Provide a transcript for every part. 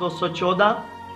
214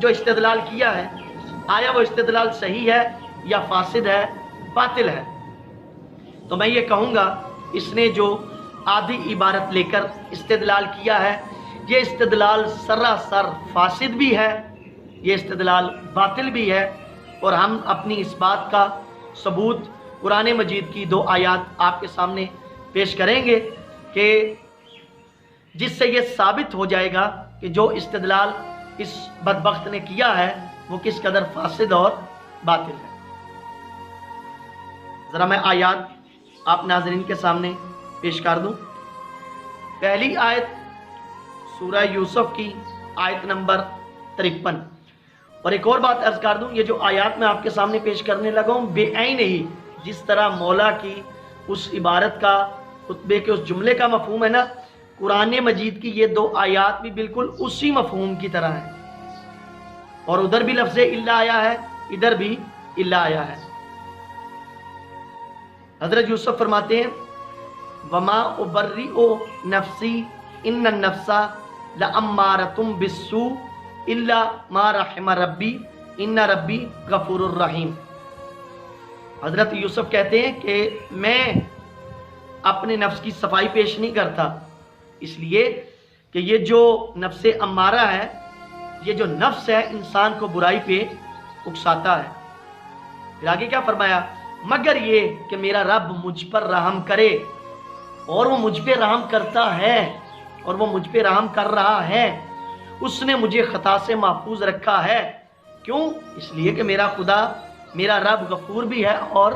جو استدلال کیا ہے آیا وہ استدلال صحیح ہے یا فاسد ہے، باطل ہے؟ تو میں یہ کہوں گا اس نے جو آدھی عبارت لے کر استدلال کیا ہے یہ استدلال سراسر فاسد بھی ہے، یہ استدلال باطل بھی ہے، اور ہم اپنی اس بات کا ثبوت قرآن مجید کی 2 آیات آپ کے سامنے پیش کریں گے کہ جس سے یہ ثابت ہو جائے گا کہ جو استدلال اس بدبخت نے کیا ہے وہ کس قدر فاسد اور باطل ہے۔ ذرا میں آیات آپ ناظرین کے سامنے پیش کر دوں۔ پہلی آیت سورہ یوسف کی آیت نمبر 53۔ اور ایک اور بات عرض کر دوں، یہ جو آیات میں آپ کے سامنے پیش کرنے لگا ہوں بے عین ہی جس طرح مولا کی اس عبارت کا، خطبے کے اس جملے کا مفہوم ہے نا، قرآن مجید کی یہ 2 آیات بھی بالکل اسی مفہوم کی طرح ہیں، اور ادھر بھی لفظ الا آیا ہے، ادھر بھی الا آیا ہے۔ حضرت یوسف فرماتے ہیں وما ابرئ نفسی ان النفس لامارۃ بالسوء الا ما رحم ربی ان ربی غفور الرحیم۔ حضرت یوسف کہتے ہیں کہ میں اپنے نفس کی صفائی پیش نہیں کرتا، اس لیے کہ یہ جو نفس امارہ ہے، یہ جو نفس ہے انسان کو برائی پہ اکساتا ہے۔ پھر آگے کیا فرمایا؟ مگر یہ کہ میرا رب مجھ پر رحم کرے، اور وہ مجھ پہ رحم کرتا ہے، اور وہ مجھ پہ رحم کر رہا ہے، اس نے مجھے خطا سے محفوظ رکھا ہے۔ کیوں؟ اس لیے کہ میرا خدا، میرا رب غفور بھی ہے اور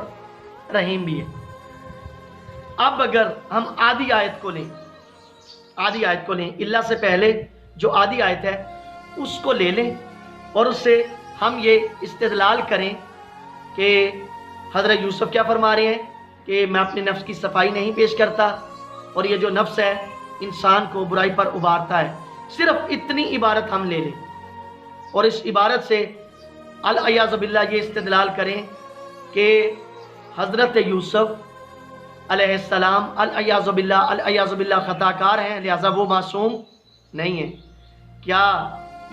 رحیم بھی ہے۔ اب اگر ہم آدھی آیت کو لیں، آدھی آیت کو لیں، اللہ سے پہلے جو آدھی آیت ہے اس کو لے لیں، اور اس سے ہم یہ استدلال کریں کہ حضرت یوسف کیا فرما رہے ہیں کہ میں اپنے نفس کی صفائی نہیں پیش کرتا، اور یہ جو نفس ہے انسان کو برائی پر ابھارتا ہے۔ صرف اتنی عبارت ہم لے لیں اور اس عبارت سے العیاذ باللہ یہ استدلال کریں کہ حضرت یوسف علیہ السلام العیاذ باللہ خطا کار ہیں، لہذا وہ معصوم نہیں ہیں۔ کیا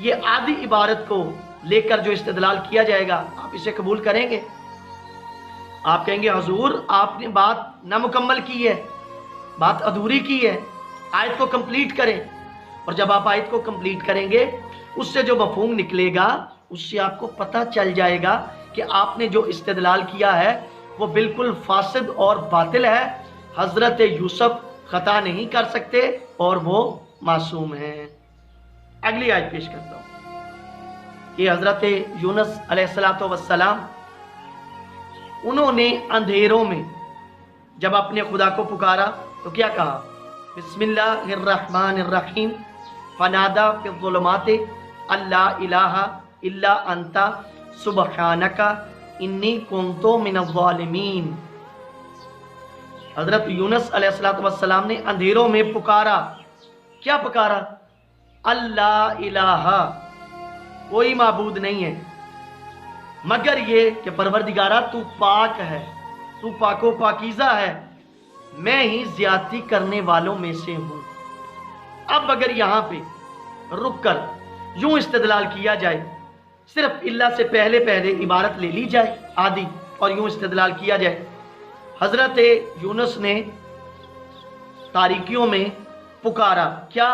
یہ آدھی عبارت کو لے کر جو استدلال کیا جائے گا آپ اسے قبول کریں گے؟ آپ کہیں گے حضور آپ نے بات نامکمل کی ہے، بات ادھوری کی ہے، آیت کو کمپلیٹ کریں۔ اور جب آپ آیت کو کمپلیٹ کریں گے اس سے جو مفہوم نکلے گا اس سے آپ کو پتہ چل جائے گا کہ آپ نے جو استدلال کیا ہے وہ بالکل فاسد اور باطل ہے۔ حضرت یوسف خطا نہیں کر سکتے اور وہ معصوم ہیں۔ اگلی آیت پیش کرتا ہوں کہ حضرت یونس علیہ السلام انہوں نے اندھیروں میں جب اپنے خدا کو پکارا تو کیا کہا؟ بسم اللہ الرحمن الرحیم فنادا فی الظلمات اللہ الہ الا انت سبحانک انی کنت من الظالمین۔ حضرت یونس علیہ السلام نے اندھیروں میں پکارا، کیا پکارا؟ اللہ الہ، کوئی معبود نہیں ہے مگر یہ کہ پروردگارہ تو پاک ہے، تو پاک و پاکیزہ ہے، میں ہی زیادتی کرنے والوں میں سے ہوں۔ اب اگر یہاں پہ رک کر یوں استدلال کیا جائے، صرف اللہ سے پہلے عبارت لے لی جائے آدھی اور یوں استدلال کیا جائے، حضرت یونس نے تاریکیوں میں پکارا، کیا؟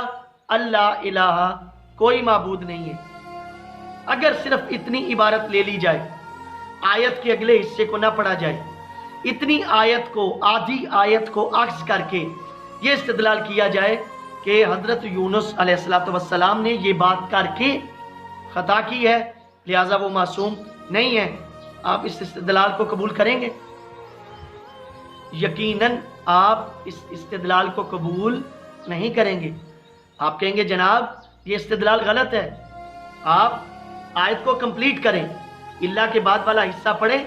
اللہ الہ، کوئی معبود نہیں ہے۔ اگر صرف اتنی عبارت لے لی جائے، آیت کے اگلے حصے کو نہ پڑھا جائے، اتنی آیت کو، آدھی آیت کو عکس کر کے یہ استدلال کیا جائے کہ حضرت یونس علیہ السلام نے یہ بات کر کے خطا کی ہے، لہٰذا وہ معصوم نہیں ہے، آپ اس استدلال کو قبول کریں گے؟ یقیناً آپ اس استدلال کو قبول نہیں کریں گے۔ آپ کہیں گے جناب یہ استدلال غلط ہے، آپ آیت کو کمپلیٹ کریں، اللہ کے بعد والا حصہ پڑھیں۔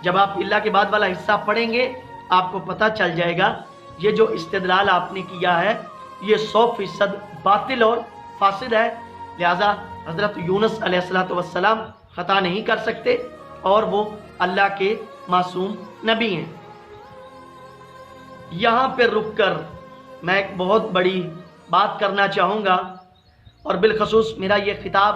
جب آپ اللہ کے بعد والا حصہ پڑھیں گے آپ کو پتہ چل جائے گا یہ جو استدلال آپ نے کیا ہے یہ 100% باطل اور فاسد ہے، لہذا حضرت یونس علیہ السلام خطا نہیں کر سکتے اور وہ اللہ کے معصوم نبی ہیں۔ یہاں پہ رک کر میں ایک بہت بڑی بات کرنا چاہوں گا، اور بالخصوص میرا یہ خطاب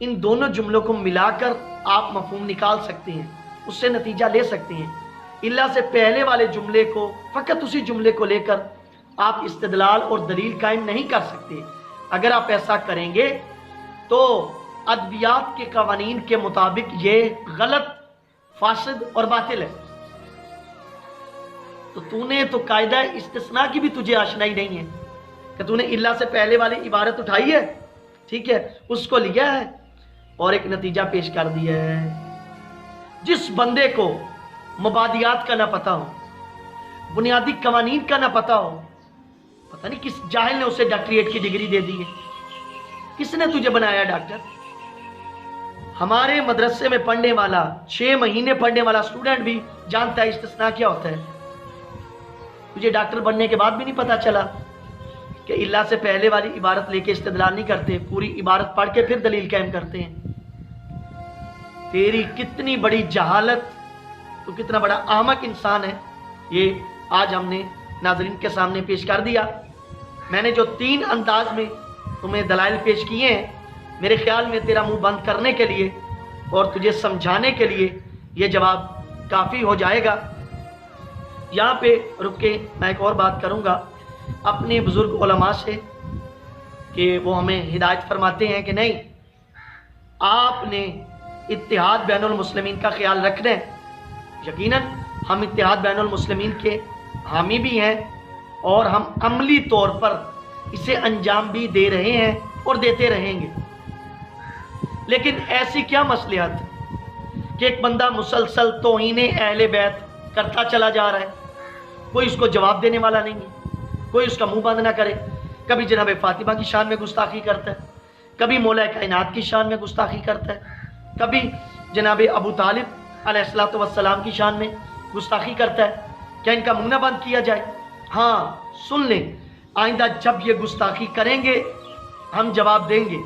ان دونوں جملوں کو ملا کر آپ مفہوم نکال سکتے ہیں، اس سے نتیجہ لے سکتے ہیں۔ اللہ سے پہلے والے جملے کو، فقط اسی جملے کو لے کر آپ استدلال اور دلیل قائم نہیں کر سکتے۔ اگر آپ ایسا کریں گے تو ادبیات کے قوانین کے مطابق یہ غلط، فاسد اور باطل ہے۔ تو تو نے تو قاعدہ استثناء کی بھی تجھے آشنائی نہیں ہے کہ تو نے اللہ سے پہلے والی عبارت اٹھائی ہے، ٹھیک ہے، اس کو لیا ہے اور ایک نتیجہ پیش کر دیا ہے۔ جس بندے کو مبادیات کا نہ پتہ ہو، بنیادی قوانین کا نہ پتہ ہو، پتہ نہیں کس جاہل نے اسے ڈاکٹریٹ کی ڈگری دے دی ہے، کس نے تجھے بنایا ڈاکٹر؟ ہمارے مدرسے میں پڑھنے والا 6 مہینے پڑھنے والا اسٹوڈنٹ بھی جانتا ہے استثناء کیا ہوتا ہے۔ تجھے ڈاکٹر بننے کے بعد بھی نہیں پتا چلا کہ اللہ سے پہلے والی عبارت لے کے استدلال نہیں کرتے، پوری عبارت پڑھ کے پھر دلیل قائم کرتے ہیں۔ تیری کتنی بڑی جہالت، تو کتنا بڑا احمق انسان ہے، یہ آج ہم نے ناظرین کے سامنے پیش کر دیا۔ میں نے جو 3 انداز میں تمہیں دلائل پیش کیے ہیں، میرے خیال میں تیرا منہ بند کرنے کے لیے اور تجھے سمجھانے کے لیے یہ جواب کافی ہو جائے گا۔ یہاں پہ رک کے میں ایک اور بات کروں گا اپنے بزرگ علماء سے کہ وہ ہمیں ہدایت فرماتے ہیں کہ نہیں، آپ نے اتحاد بین المسلمین کا خیال رکھنا ہے۔ یقیناً ہم اتحاد بین المسلمین کے حامی بھی ہیں اور ہم عملی طور پر اسے انجام بھی دے رہے ہیں اور دیتے رہیں گے، لیکن ایسی کیا مصلحت کہ ایک بندہ مسلسل توہین اہل بیت کرتا چلا جا رہا ہے، کوئی اس کو جواب دینے والا نہیں ہے، کوئی اس کا منہ بند نہ کرے۔ کبھی جناب فاطمہ کی شان میں گستاخی کرتا ہے، کبھی مولا کائنات کی شان میں گستاخی کرتا ہے، کبھی جناب ابو طالب علیہ الصلوۃ والسلام کی شان میں گستاخی کرتا ہے۔ کیا ان کا منہ نہ بند کیا جائے؟ ہاں، سن لیں، آئندہ جب یہ گستاخی کریں گے ہم جواب دیں گے۔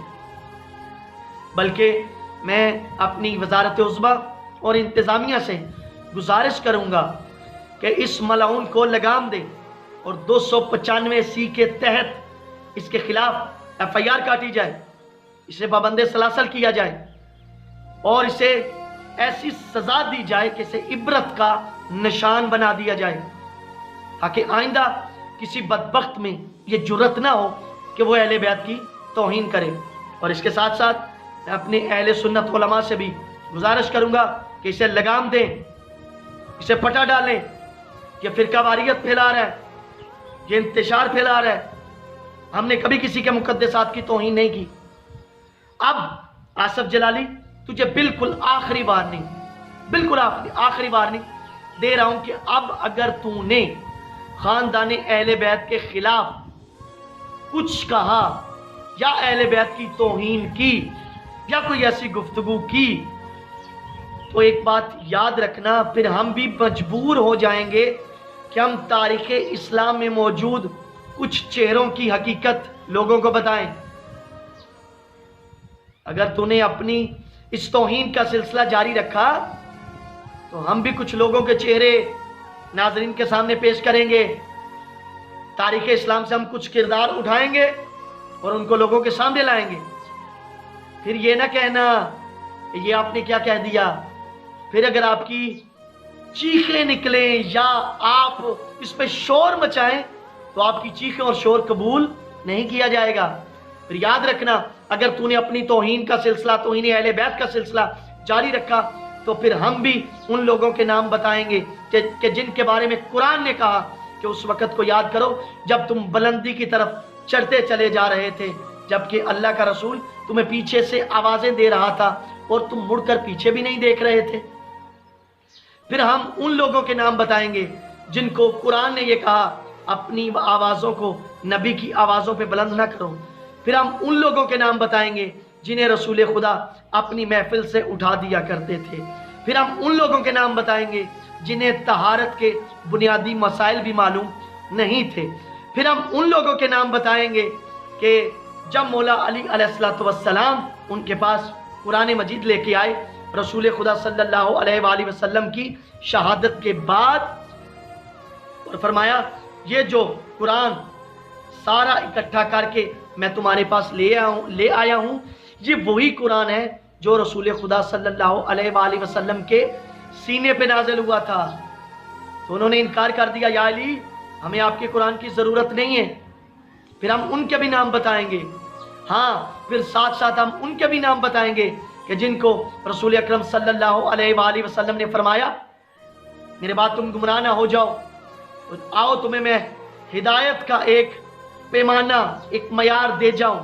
بلکہ میں اپنی وزارت عظمیٰ اور انتظامیہ سے گزارش کروں گا کہ اس ملعون کو لگام دیں اور 295 کے تحت اس کے خلاف FIR کاٹی جائے، اسے پابند سلاسل کیا جائے اور اسے ایسی سزا دی جائے کہ اسے عبرت کا نشان بنا دیا جائے، تاکہ آئندہ کسی بدبخت میں یہ جرت نہ ہو کہ وہ اہل بیت کی توہین کرے۔ اور اس کے ساتھ ساتھ میں اپنے اہل سنت علماء سے بھی گزارش کروں گا کہ اسے لگام دیں، اسے پٹا ڈالیں۔ یہ فرقہ واریت پھیلا رہا ہے، یہ انتشار پھیلا رہا ہے۔ ہم نے کبھی کسی کے مقدسات کی توہین نہیں کی۔ اب آصف جلالی تجھے بالکل آخری وارننگ، بالکل آخری وارننگ دے رہا ہوں کہ اب اگر تو نے خاندان اہل بیت کے خلاف کچھ کہا یا اہل بیت کی توہین کی یا کوئی ایسی گفتگو کی تو ایک بات یاد رکھنا، پھر ہم بھی مجبور ہو جائیں گے کہ ہم تاریخ اسلام میں موجود کچھ چہروں کی حقیقت لوگوں کو بتائیں۔ اگر تو نے اپنی اس توہین کا سلسلہ جاری رکھا تو ہم بھی کچھ لوگوں کے چہرے ناظرین کے سامنے پیش کریں گے، تاریخ اسلام سے ہم کچھ کردار اٹھائیں گے اور ان کو لوگوں کے سامنے لائیں گے۔ پھر یہ نہ کہنا کہ یہ آپ نے کیا کہہ دیا، پھر اگر آپ کی چیخیں نکلیں یا آپ اس پہ شور مچائیں تو آپ کی چیخیں اور شور قبول نہیں کیا جائے گا۔ پھر یاد رکھنا، اگر تو نے اپنی توہین کا سلسلہ، توہین اہل بیت کا سلسلہ جاری رکھا تو پھر ہم بھی ان لوگوں کے نام بتائیں گے کہ جن کے بارے میں قرآن نے کہا کہ اس وقت کو یاد کرو جب تم بلندی کی طرف چڑھتے چلے جا رہے تھے، جبکہ اللہ کا رسول تمہیں پیچھے سے آوازیں دے رہا تھا اور تم مڑ کر پیچھے بھی نہیں دیکھ رہے تھے۔ پھر ہم ان لوگوں کے نام بتائیں گے جن کو قرآن نے یہ کہا اپنی آوازوں کو نبی کی آوازوں پہ بلند نہ کرو۔ پھر ہم ان لوگوں کے نام بتائیں گے جنہیں رسول خدا اپنی محفل سے اٹھا دیا کرتے تھے۔ پھر ہم ان لوگوں کے نام بتائیں گے جنہیں طہارت کے بنیادی مسائل بھی معلوم نہیں تھے۔ پھر ہم ان لوگوں کے نام بتائیں گے کہ جب مولا علی علیہ السلام ان کے پاس قرآن مجید لے کے آئے رسول خدا صلی اللہ علیہ وآلہ وسلم کی شہادت کے بعد، اور فرمایا یہ جو قرآن سارا اکٹھا کر کے میں تمہارے پاس لے آیا ہوں، یہ وہی قرآن ہے جو رسول خدا صلی اللہ علیہ وآلہ وسلم کے سینے پہ نازل ہوا تھا۔ تو انہوں نے انکار کر دیا، یا علی ہمیں آپ کے قرآن کی ضرورت نہیں ہے۔ پھر ہم ان کے بھی نام بتائیں گے، ہاں پھر ساتھ ساتھ ہم ان کے بھی نام بتائیں گے کہ جن کو رسول اکرم صلی اللہ علیہ وآلہ وسلم نے فرمایا میرے بعد تم گمراہ نہ ہو جاؤ، آؤ تمہیں میں ہدایت کا ایک پیمانہ، ایک معیار دے جاؤں،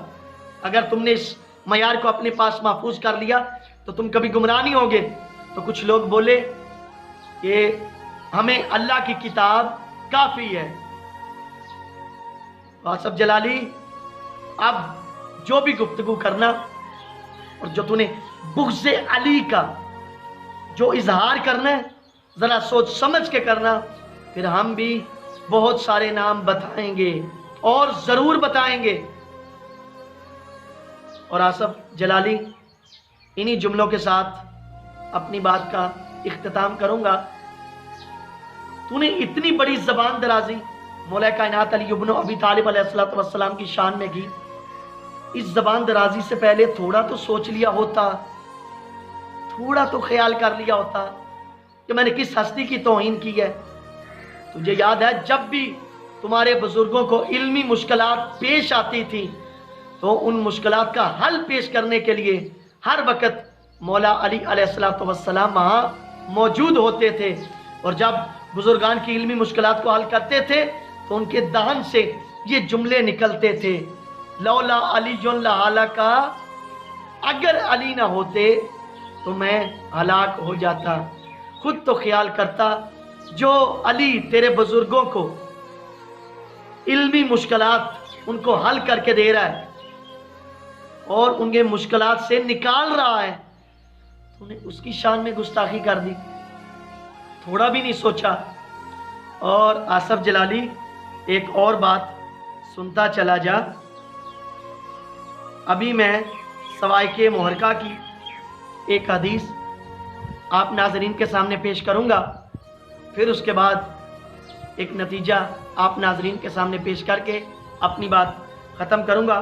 اگر تم نے اس معیار کو اپنے پاس محفوظ کر لیا تو تم کبھی گمراہ نہیں ہوگے۔ تو کچھ لوگ بولے کہ ہمیں اللہ کی کتاب کافی ہے۔ آصف جلالی اب جو بھی گفتگو کرنا اور جو تو نے بغض علی کا جو اظہار کرنا ہے ذرا سوچ سمجھ کے کرنا، پھر ہم بھی بہت سارے نام بتائیں گے اور ضرور بتائیں گے۔ اور آصف جلالی انہی جملوں کے ساتھ اپنی بات کا اختتام کروں گا۔ تو نے اتنی بڑی زبان درازی مولا کائنات علی ابن ابی طالب علیہ السلام کی شان میں کی، اس زبان درازی سے پہلے تھوڑا تو سوچ لیا ہوتا، تھوڑا تو خیال کر لیا ہوتا کہ میں نے کس ہستی کی توہین کی ہے۔ تجھے یاد ہے جب بھی تمہارے بزرگوں کو علمی مشکلات پیش آتی تھی تو ان مشکلات کا حل پیش کرنے کے لیے ہر وقت مولا علی علیہ السلام وہاں موجود ہوتے تھے، اور جب بزرگان کی علمی مشکلات کو حل کرتے تھے تو ان کے دہن سے یہ جملے نکلتے تھے، لولا علی لہلکا، اگر علی نہ ہوتے تو میں ہلاک ہو جاتا۔ خود تو خیال کرتا جو علی تیرے بزرگوں کو علمی مشکلات ان کو حل کر کے دے رہا ہے اور ان کے مشکلات سے نکال رہا ہے، تو نے اس کی شان میں گستاخی کر دی، تھوڑا بھی نہیں سوچا۔ اور آصف جلالی ایک اور بات سنتا چلا جا، ابھی میں سوائق محرقہ کی ایک حدیث آپ ناظرین کے سامنے پیش کروں گا، پھر اس کے بعد ایک نتیجہ آپ ناظرین کے سامنے پیش کر کے اپنی بات ختم کروں گا۔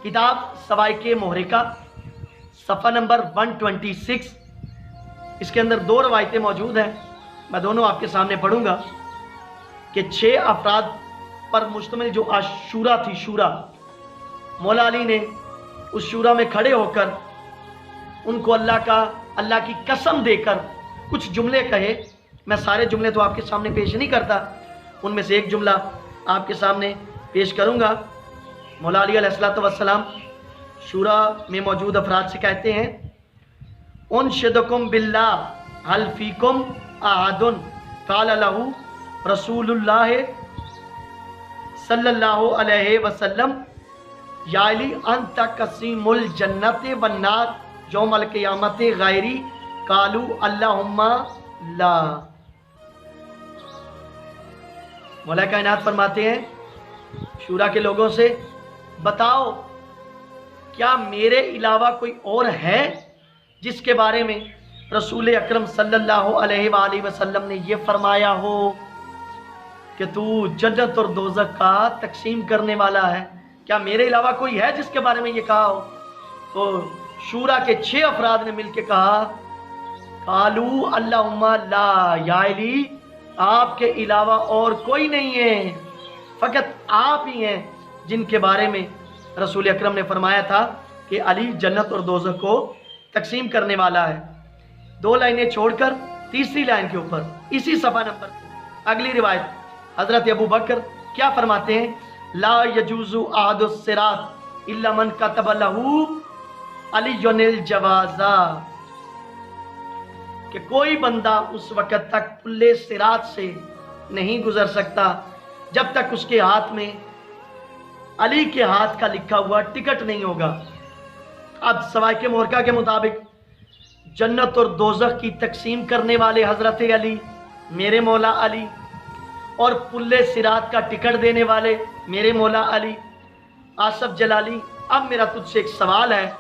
کتاب سوائق محرقہ صفحہ نمبر 126، اس کے اندر دو روایتیں موجود ہیں، میں دونوں آپ کے سامنے پڑھوں گا کہ 6 افراد پر مشتمل جو شورا تھی، شورا، مولا علی نے اس شورا میں کھڑے ہو کر ان کو اللہ کی قسم دے کر کچھ جملے کہے۔ میں سارے جملے تو آپ کے سامنے پیش نہیں کرتا، ان میں سے ایک جملہ آپ کے سامنے پیش کروں گا۔ مولا علی علیہ السلام شورا میں موجود افراد سے کہتے ہیں، انشدکم باللہ حل فیکم احد قال لہ رسول اللہ صلی اللہ علیہ وسلم یا علی انت قسیم الجنت والنار یوم القیامت غیری قالوا اللہم لا۔ مولا کائنات فرماتے ہیں شورا کے لوگوں سے، بتاؤ کیا میرے علاوہ کوئی اور ہے جس کے بارے میں رسول اکرم صلی اللہ علیہ وآلہ وسلم نے یہ فرمایا ہو کہ تو جنت اور دوزخ کا تقسیم کرنے والا ہے؟ کیا میرے علاوہ کوئی ہے جس کے بارے میں یہ کہا ہو؟ تو شورا کے 6 افراد نے مل کے کہا، قالو اللہم لا، یا علی آپ کے علاوہ اور کوئی نہیں ہے، فقط آپ ہی ہیں جن کے بارے میں رسول اکرم نے فرمایا تھا کہ علی جنت اور دوزخ کو تقسیم کرنے والا ہے۔ 2 لائنیں چھوڑ کر تیسری لائن کے اوپر اسی صفحہ نمبر اگلی روایت حضرت ابو بکر کیا فرماتے ہیں، لا یجوز احد الصراط الا من کتب لہ علی الجوازا، کہ کوئی بندہ اس وقت تک پلے صراط سے نہیں گزر سکتا جب تک اس کے ہاتھ میں علی کے ہاتھ کا لکھا ہوا ٹکٹ نہیں ہوگا۔ اب سوائق محرقہ کے مطابق جنت اور دوزخ کی تقسیم کرنے والے حضرت علی، میرے مولا علی، اور پلے صراط کا ٹکٹ دینے والے میرے مولا علی۔ آصف جلالی اب میرا تجھ سے ایک سوال ہے،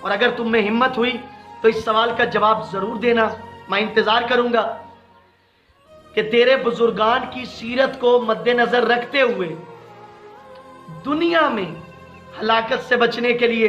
اور اگر تم میں ہمت ہوئی تو اس سوال کا جواب ضرور دینا، میں انتظار کروں گا کہ تیرے بزرگان کی سیرت کو مد نظر رکھتے ہوئے دنیا میں ہلاکت سے بچنے کے لیے